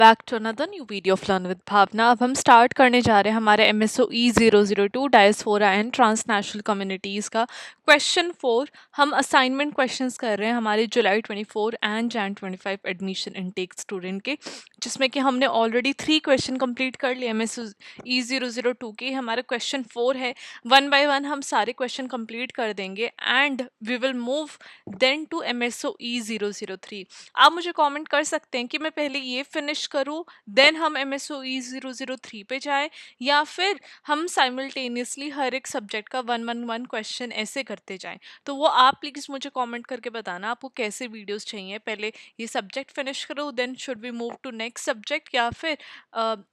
Back to another new video of learn with Bhavna. अब हम start करने जा रहे हैं हमारे MSOE 002 diaspora and transnational communities का क्वेश्चन 4। हम असाइनमेंट क्वेश्चंस कर रहे हैं हमारे जुलाई 24 and Jain 25 admission intake student के, जिसमें कि हमने ऑलरेडी 3 क्वेश्चन कंप्लीट कर लिए MSOE 002 के। हमारा क्वेश्चन 4 है, 1 बाय 1 हम सारे क्वेश्चन कंप्लीट कर देंगे and we will move then to MSOE 003। आप मुझे कमेंट कर सकते हैं कि मैं पहले ये फिनिश करूँ देन हम MSOE 003 पे जाएं, या फिर हम साइमल्टेनियसली हर एक सब्जेक्ट का 111 क्वेश्चन ऐसे करते जाएं। तो वो आप प्लीज़ मुझे कमेंट करके बताना आपको कैसे वीडियोस चाहिए। पहले ये सब्जेक्ट फिनिश करो then should we move to next subject, या फिर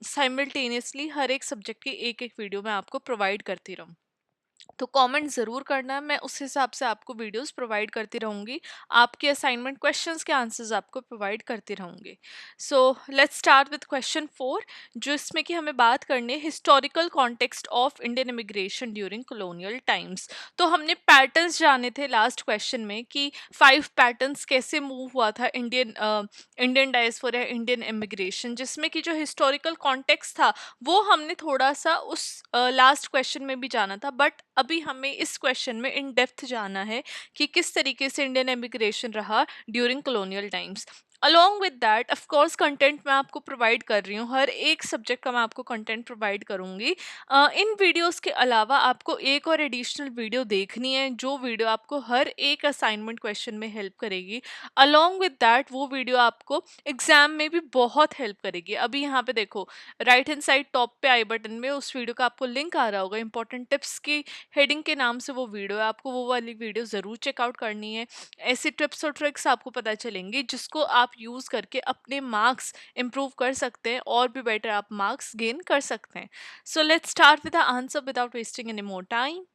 साइमल्टेनियसली हर एक सब्जेक्ट की एक एक वीडियो मैं आपको प्रोवाइड करती रहूँ। तो कमेंट ज़रूर करना, मैं उस हिसाब से आपको वीडियोस प्रोवाइड करती रहूँगी, आपके असाइनमेंट क्वेश्चंस के आंसर्स आपको प्रोवाइड करती रहूँगी। So let's start with question 4, जो इसमें कि हमें बात करनी है historical context of Indian immigration during colonial times. तो हमने पैटर्न्स जाने थे लास्ट क्वेश्चन में कि 5 पैटर्न्स कैसे मूव हुआ था इंडियन डायस्पोरा इंडियन इमिग्रेशन, जिसमें कि जो हिस्टोरिकल कॉन्टेक्स्ट था वो हमने थोड़ा सा उस लास्ट क्वेश्चन में भी जाना था, बट अभी हमें इस क्वेश्चन में इन डेप्थ जाना है कि किस तरीके से इंडियन इमिग्रेशन रहा during colonial times. Along with that of course content मैं आपको प्रोवाइड कर रही हूँ, हर एक सब्जेक्ट का मैं आपको कंटेंट प्रोवाइड करूँगी। इन वीडियोस के अलावा आपको एक और एडिशनल वीडियो देखनी है, जो वीडियो आपको हर एक असाइनमेंट क्वेश्चन में हेल्प करेगी। अलॉन्ग विद दैट वो वीडियो आपको एग्जाम में भी बहुत हेल्प करेगी। अभी यहाँ पे देखो, राइट हैंड साइड टॉप पे आई बटन में उस वीडियो का आपको लिंक आ रहा होगा, इंपॉर्टेंट टिप्स की हेडिंग के नाम से वो वीडियो है, आपको वो वाली वीडियो ज़रूर चेकआउट करनी है। ऐसी टिप्स और ट्रिक्स आपको पता चलेंगी जिसको आप यूज़ करके अपने मार्क्स इम्प्रूव कर सकते हैं और भी बेटर आप मार्क्स गेन कर सकते हैं। So let's start with the answer without wasting any more time.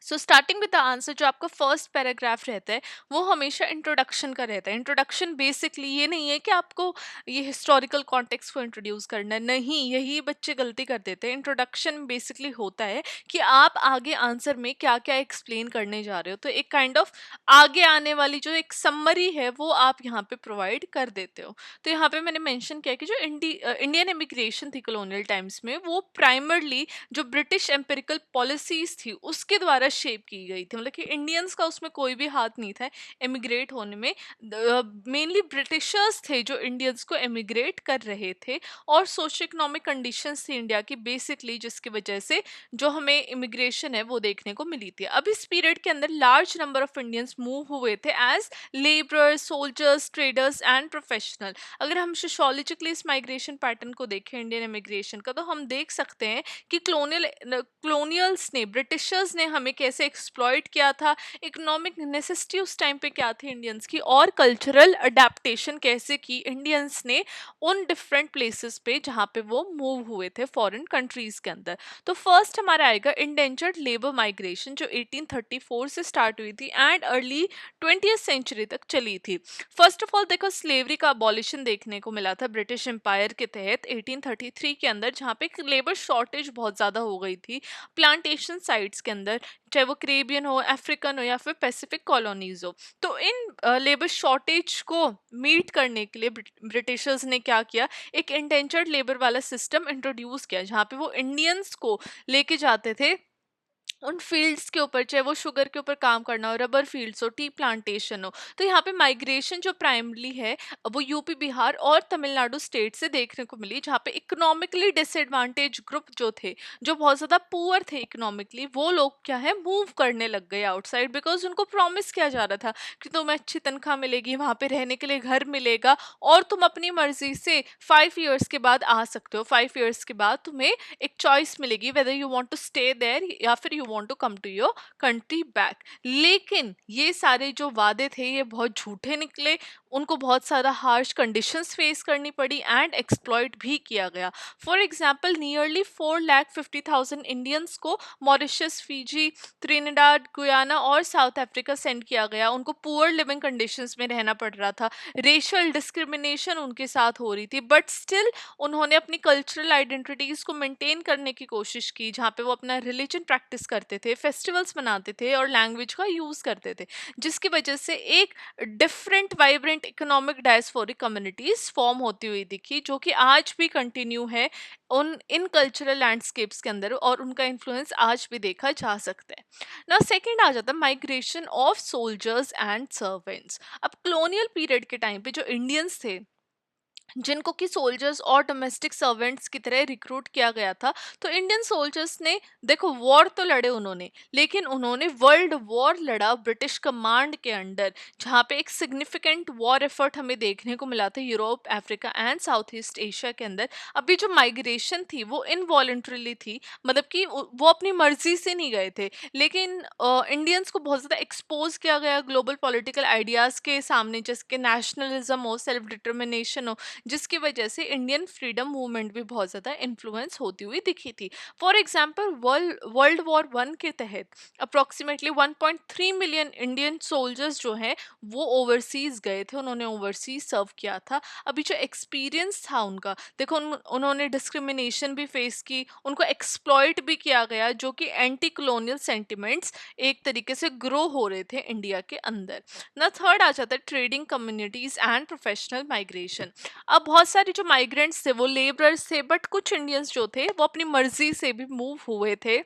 So starting with the answer, जो आपका फर्स्ट पैराग्राफ रहता है वो हमेशा इंट्रोडक्शन का रहता है। इंट्रोडक्शन बेसिकली ये नहीं है कि आपको ये हिस्टोरिकल कॉन्टेक्स्ट को इंट्रोड्यूस करना है, नहीं, यही बच्चे गलती कर देते हैं। इंट्रोडक्शन बेसिकली होता है कि आप आगे आंसर में क्या क्या एक्सप्लेन करने जा रहे हो, तो एक काइंड ऑफ आगे आने वाली जो एक समरी है वो आप यहाँ पे प्रोवाइड कर देते हो। तो यहाँ पे मैंने मेंशन किया कि जो इंडियन इमिग्रेशन थी कॉलोनियल टाइम्स में, वो प्राइमरली जो ब्रिटिश एम्पिरिकल पॉलिसीज थी उसके द्वारा शेप की गई थी। मतलब कि इंडियंस का उसमें कोई भी हाथ नहीं था एमिग्रेट होने में। मेनली ब्रिटिशर्स थे जो इंडियंस को एमिग्रेट कर रहे थे, और सोशो इकोनॉमिक कंडीशंस थी इंडिया की बेसिकली, जिसकी वजह से जो हमें इमिग्रेशन है वो देखने को मिली थी। अब इस पीरियड के अंदर large number of Indians move हुए थे as labourers, soldiers, traders and professional. अगर हम सोशोलॉजिकली इस माइग्रेशन पैटर्न को देखें इंडियन इमिग्रेशन का, तो हम देख सकते हैं कि कॉलोनियल्स ने, ब्रिटिशर्स ने हमें कैसे एक्सप्लॉइट किया था, इकोनॉमिक नेसेसिटी उस टाइम पे क्या थी इंडियंस की, और कल्चरल अडेप्टेशन कैसे की इंडियंस ने उन डिफरेंट प्लेसेस पे जहाँ पे वो मूव हुए थे फॉरेन कंट्रीज के अंदर। तो फर्स्ट हमारा आएगा इंडेंजर्ड लेबर माइग्रेशन, जो 1834 से स्टार्ट हुई थी एंड अर्ली 20th सेंचुरी तक चली थी। फर्स्ट ऑफ ऑल देखो, स्लेवरी का अबॉलिशन देखने को मिला था ब्रिटिश एम्पायर के तहत 1833 के अंदर, जहाँ पे लेबर शॉर्टेज बहुत ज़्यादा हो गई थी प्लांटेशन साइट्स के अंदर, चाहे वो करेबियन हो, अफ्रीकन हो, या फिर पैसिफिक कॉलोनीज हो। तो इन लेबर शॉर्टेज को मीट करने के लिए ब्रिटिशर्स ने क्या किया, एक इंडेंजर्ड लेबर वाला सिस्टम इंट्रोड्यूस किया, जहाँ पे वो इंडियंस को लेके जाते थे उन फील्ड्स के ऊपर, चाहे वो शुगर के ऊपर काम करना हो, रबर फील्ड्स हो, टी प्लांटेशन हो। तो यहाँ पे माइग्रेशन जो प्राइमरली है वो यूपी, बिहार और तमिलनाडु स्टेट से देखने को मिली, जहाँ पे इकोनॉमिकली डिसएडवांटेज ग्रुप जो थे, जो बहुत ज़्यादा पुअर थे इकोनॉमिकली, वो लोग क्या है मूव करने लग गए आउटसाइड, बिकॉज उनको प्रॉमिस किया जा रहा था कि तुम्हें अच्छी तनख्वाह मिलेगी, वहाँ पे रहने के लिए घर मिलेगा, और तुम अपनी मर्जी से 5 years के बाद आ सकते हो। 5 years के बाद तुम्हें एक चॉइस मिलेगी whether you want to stay there या फिर you want to come to your country back. लेकिन ये सारे जो वादे थे ये बहुत झूठे निकले, उनको बहुत सारा हार्श कंडीशंस फेस करनी पड़ी एंड एक्सप्लॉइट भी किया गया। फॉर एग्जांपल, नियरली 4,50,000 इंडियंस को मॉरिशस, फिजी, त्रिनिडाद, गुयाना और साउथ अफ्रीका सेंड किया गया। उनको पुअर लिविंग कंडीशंस में रहना पड़ रहा था, रेशियल डिस्क्रिमिनेशन उनके साथ हो रही थी, बट स्टिल उन्होंने अपनी कल्चरल आइडेंटिटीज़ को मेंटेन करने की कोशिश की, जहाँ पे वो अपना रिलीजन प्रैक्टिस करते थे, फेस्टिवल्स मनाते थे और लैंग्वेज का यूज़ करते थे, जिसकी वजह से एक different vibrant significant economic dysphoric communities form होती हुई दिखी, जो कि आज भी कंटिन्यू है उन इन कल्चरल लैंडस्केप्स के अंदर, और उनका इन्फ्लुएंस आज भी देखा जा सकता है। ना सेकंड आ जाता है migration of soldiers and servants. अब कॉलोनियल पीरियड के टाइम पे जो इंडियंस थे, जिनको कि सोल्जर्स और डोमेस्टिक सर्वेंट्स की तरह रिक्रूट किया गया था, तो इंडियन सोल्जर्स ने, देखो वॉर तो लड़े उन्होंने, लेकिन उन्होंने वर्ल्ड वॉर लड़ा ब्रिटिश कमांड के अंडर, जहाँ पे एक सिग्निफिकेंट वॉर एफर्ट हमें देखने को मिला था Europe, Africa and south east Asia के अंदर। अभी जो माइग्रेशन थी वो इनवॉलेंट्रीली थी, मतलब कि वो अपनी मर्जी से नहीं गए थे, लेकिन इंडियंस को बहुत ज़्यादा एक्सपोज किया गया ग्लोबल पॉलिटिकल आइडियाज़ के सामने, जैसे नेशनलिज्म हो, सेल्फ डिटर्मिनेशन हो, जिसकी वजह से इंडियन फ्रीडम मूवमेंट भी बहुत ज़्यादा इन्फ्लुएंस होती हुई दिखी थी। For example world war one के तहत अप्रोक्सीमेटली 1.3 मिलियन इंडियन सोल्जर्स जो हैं वो ओवरसीज गए थे, उन्होंने ओवरसीज सर्व किया था। अभी जो एक्सपीरियंस था उनका, देखो उन्होंने डिस्क्रिमिनेशन भी फेस की, उनको एक्सप्लॉइट भी किया गया, जो कि एंटी कॉलोनियल सेंटिमेंट्स एक तरीके से ग्रो हो रहे थे इंडिया के अंदर। ना थर्ड आ जाता है trading communities and professional migration. अब बहुत सारे जो माइग्रेंट्स थे वो लेबरर्स थे, बट कुछ इंडियंस जो थे वो अपनी मर्जी से भी मूव हुए थे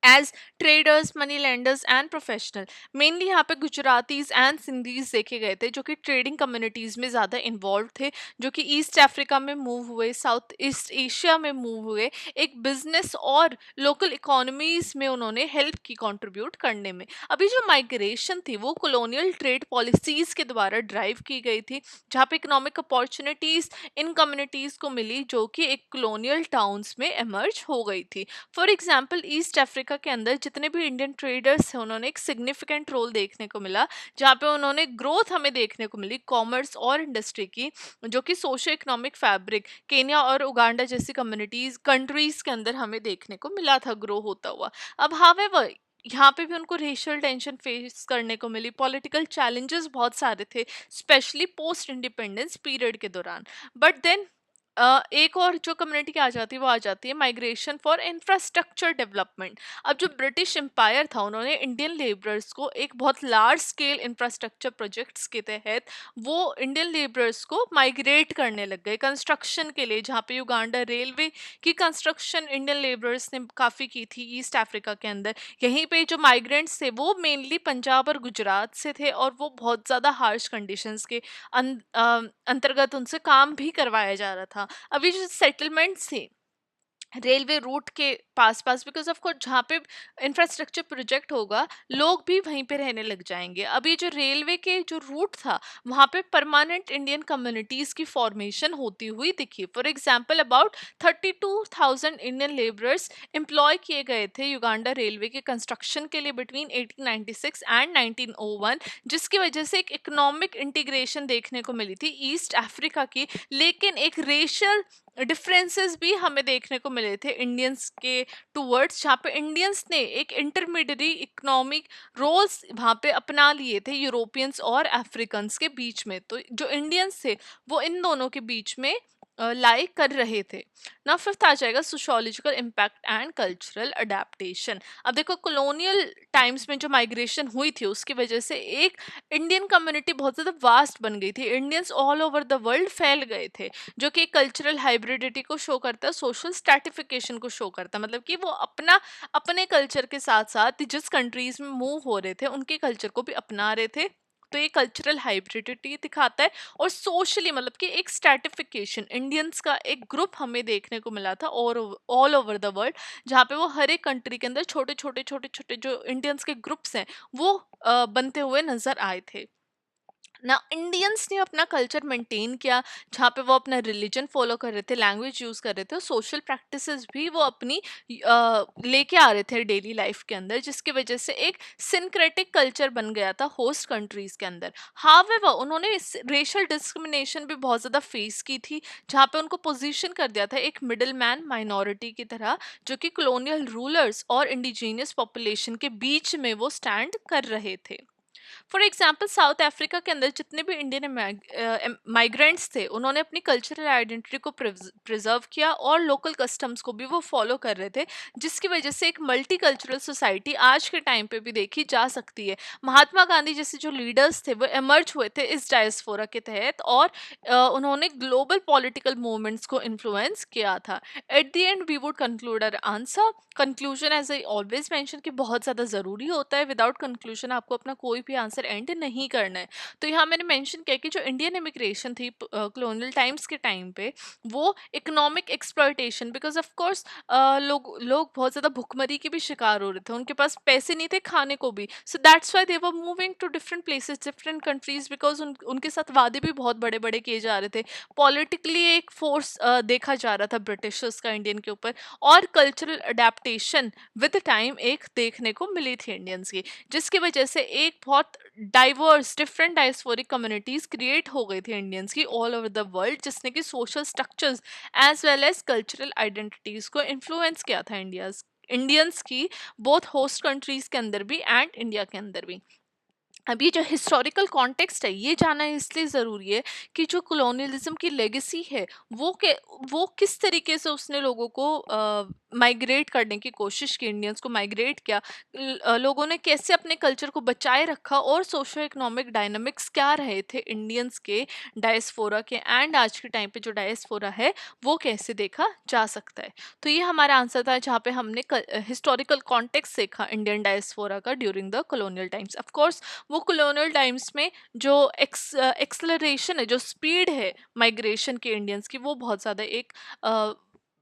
as traders, money lenders and professional. Mainly यहाँ पे गुजरातीज एंड सिंधीज देखे गए थे, जो कि ट्रेडिंग कम्युनिटीज में ज़्यादा इन्वॉल्व थे, जो कि ईस्ट अफ्रीका में मूव हुए, साउथ ईस्ट एशिया में मूव हुए, एक बिजनेस और लोकल इकोनॉमीज में उन्होंने हेल्प की कंट्रीब्यूट करने में। अभी जो माइग्रेशन थी वो कॉलोनियल ट्रेड पॉलिसीज के द्वारा ड्राइव की गई थी, जहाँ पे इकोनॉमिक अपॉर्चुनिटीज इन कम्युनिटीज को मिली, जो कि एक कॉलोनियल टाउन्स में एमर्ज हो गई थी। फॉर एग्जाम्पल ईस्ट अफ्रीका के अंदर जितने भी इंडियन ट्रेडर्स हैं उन्होंने एक सिग्निफिकेंट रोल देखने को मिला, जहाँ पे उन्होंने ग्रोथ हमें देखने को मिली कॉमर्स और इंडस्ट्री की, जो कि सोशो इकोनॉमिक फैब्रिक केन्या और उगांडा जैसी कम्युनिटीज कंट्रीज के अंदर हमें देखने को मिला था ग्रो होता हुआ। अब हावेवर यहाँ पे भी उनको रेशियल टेंशन फेस करने को मिली, पॉलिटिकल चैलेंजेस बहुत सारे थे, स्पेशली पोस्ट इंडिपेंडेंस पीरियड के दौरान। बट देन एक और जो कम्युनिटी आ जाती है वो आ जाती है माइग्रेशन फॉर इंफ्रास्ट्रक्चर डेवलपमेंट। अब जो ब्रिटिश एम्पायर था उन्होंने इंडियन लेबरर्स को एक बहुत लार्ज स्केल इंफ्रास्ट्रक्चर प्रोजेक्ट्स के तहत वो इंडियन लेबरर्स को माइग्रेट करने लग गए कंस्ट्रक्शन के लिए, जहाँ पे युगांडा रेलवे की कंस्ट्रक्शन इंडियन लेबरर्स ने काफ़ी की थी ईस्ट अफ्रीका के अंदर। यहीं पे जो माइग्रेंट्स थे वो मेनली पंजाब और गुजरात से थे, और वो बहुत ज़्यादा हार्श कंडीशंस के अंतर्गत उनसे काम भी करवाया जा रहा था। अभी जो सेटलमेंट्स थे रेलवे रूट के पास पास, बिकॉज ऑफ कोर्स जहाँ पे इंफ्रास्ट्रक्चर प्रोजेक्ट होगा लोग भी वहीं पे रहने लग जाएंगे। अभी जो रेलवे के जो रूट था वहाँ पे परमानेंट इंडियन कम्युनिटीज की फॉर्मेशन होती हुई दिखी। For example about 32,000 Indian labourers employ किए गए थे युगांडा रेलवे के कंस्ट्रक्शन के लिए बिटवीन 1896 एंड 1901, जिसकी वजह से एक इकोनॉमिक इंटीग्रेशन देखने को मिली थी ईस्ट अफ्रीका की। लेकिन एक रेशियल डिफरेंसेस भी हमें देखने को मिले थे इंडियंस के टूवर्ड्स, जहाँ पे इंडियंस ने एक इंटरमीडियरी इकोनॉमिक रोल्स वहाँ पे अपना लिए थे यूरोपियंस और अफ्रीकन्स के बीच में। तो जो इंडियंस थे वो इन दोनों के बीच में लाई कर रहे थे। ना फिफ्थ आ जाएगा sociological impact and cultural adaptation. अब देखो कॉलोनियल टाइम्स में जो माइग्रेशन हुई थी उसकी वजह से एक इंडियन कम्युनिटी बहुत ज़्यादा वास्ट बन गई थी, Indians all over the world फैल गए थे, जो कि कल्चरल हाइब्रिडिटी को शो करता है, सोशल स्ट्रैटिफिकेशन को शो करता है, मतलब कि वो अपना अपने कल्चर के साथ साथ जिस कंट्रीज में मूव हो रहे थे उनके कल्चर को भी अपना रहे थे। तो ये कल्चरल हाइब्रिडिटी दिखाता है। और सोशली मतलब कि एक स्ट्रैटिफिकेशन इंडियंस का एक ग्रुप हमें देखने को मिला था और ऑल ओवर द वर्ल्ड, जहाँ पे वो हर एक कंट्री के अंदर छोटे छोटे छोटे छोटे जो इंडियंस के ग्रुप्स हैं वो बनते हुए नजर आए थे ना। इंडियंस ने अपना कल्चर मेंटेन किया, जहाँ पे वो अपना रिलीजन फॉलो कर रहे थे, लैंग्वेज यूज़ कर रहे थे, और सोशल प्रैक्टिसेस भी वो अपनी लेके आ रहे थे डेली लाइफ के अंदर, जिसकी वजह से एक सिंक्रेटिक कल्चर बन गया था होस्ट कंट्रीज के अंदर। हावेवर उन्होंने रेशियल डिस्क्रिमिनेशन भी बहुत ज़्यादा फेस की थी, जहाँ पे उनको पोजीशन कर दिया था एक मिडिल मैन माइनॉरिटी की तरह, जो कि कॉलोनियल रूलर्स और इंडिजीनियस पॉपुलेशन के बीच में वो स्टैंड कर रहे थे। फॉर एग्जाम्पल साउथ अफ्रीका के अंदर जितने भी इंडियन माइग्रेंट्स थे, उन्होंने अपनी कल्चरल आइडेंटिटी को प्रिजर्व किया और लोकल कस्टम्स को भी वो फॉलो कर रहे थे, जिसकी वजह से एक मल्टी कल्चरल सोसाइटी आज के टाइम पे भी देखी जा सकती है। महात्मा गांधी जैसे जो लीडर्स थे वो एमर्ज हुए थे इस डायस्पोरा के तहत, और उन्होंने ग्लोबल पॉलिटिकल मूवमेंट्स को इन्फ्लुएंस किया था। At the end we would conclude our answer. Conclusion as I always mention कि बहुत ज़्यादा ज़रूरी होता है, विदाउट कंक्लूजन आपको अपना कोई भी आंसर एंड नहीं करना है। तो यहाँ मैंने मेंशन किया कि जो इंडियन इमिग्रेशन थी कॉलोनियल टाइम्स के टाइम पे, वो economic exploitation, because of course लोग लोग बहुत ज़्यादा भुखमरी के भी शिकार हो रहे थे, उनके पास पैसे नहीं थे खाने को भी, so that's why they were moving to different places, different countries, because उनके साथ वादे भी बहुत बड़े बड़े किए जा रहे थे। पॉलिटिकली एक फोर्स देखा जा रहा था ब्रिटिशर्स का इंडियन के ऊपर, और कल्चरल अडेप्टेशन विद टाइम एक देखने को मिली थी इंडियंस की, जिसकी वजह से एक बहुत diverse different diasporic communities create हो गई थी इंडियंस की ऑल ओवर द वर्ल्ड, जिसने कि social structures as well as cultural identities को इन्फ्लुएंस किया था इंडियंस की, बोथ होस्ट कंट्रीज के अंदर भी एंड इंडिया के अंदर भी। अब ये जो हिस्टोरिकल कॉन्टेक्स्ट है, ये जानना इसलिए ज़रूरी है कि जो कॉलोनियलिज्म की लेगेसी है, वो के वो किस तरीके से उसने लोगों को माइग्रेट करने की कोशिश की, इंडियंस को माइग्रेट किया, लोगों ने कैसे अपने कल्चर को बचाए रखा, और सोशो इकोनॉमिक डायनामिक्स क्या रहे थे इंडियंस के, डायस्पोरा के, एंड आज के टाइम पे जो डायस्पोरा है वो कैसे देखा जा सकता है। तो ये हमारा आंसर था, जहाँ पे हमने हिस्टोरिकल कॉन्टेक्स्ट देखा इंडियन डायस्पोरा का during the colonial times. Of course वो कॉलोनियल टाइम्स में जो एक्सलरेशन है, जो स्पीड है माइग्रेशन के इंडियंस की, वो बहुत ज़्यादा एक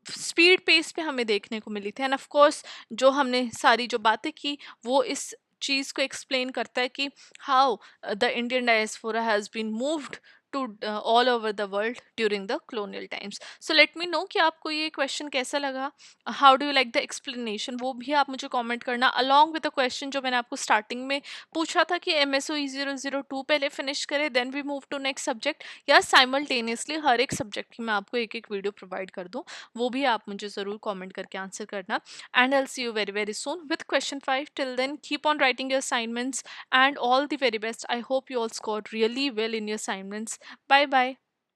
स्पीड पेस पे हमें देखने को मिली थी। एंड ऑफ कोर्स जो हमने सारी जो बातें की, वो इस चीज़ को एक्सप्लेन करता है कि how the Indian diaspora has been moved to all over the world during the colonial times. So let me know कि आपको ये क्वेश्चन कैसा लगा, how do you like the explanation, वो भी आप मुझे कमेंट करना, अलॉन्ग विद द क्वेश्चन जो मैंने आपको स्टार्टिंग में पूछा था कि MSOE 002 पहले फिनिश करें then we move to next subject, या साइमल्टेनियसली हर एक सब्जेक्ट की मैं आपको एक एक वीडियो प्रोवाइड कर दूँ, वो भी आप मुझे ज़रूर कमेंट करके आंसर करना। And I will see you very very soon with question 5। Till then keep on writing your assignments and all the very best. I hope you all scored really well in your assignments. Bye bye.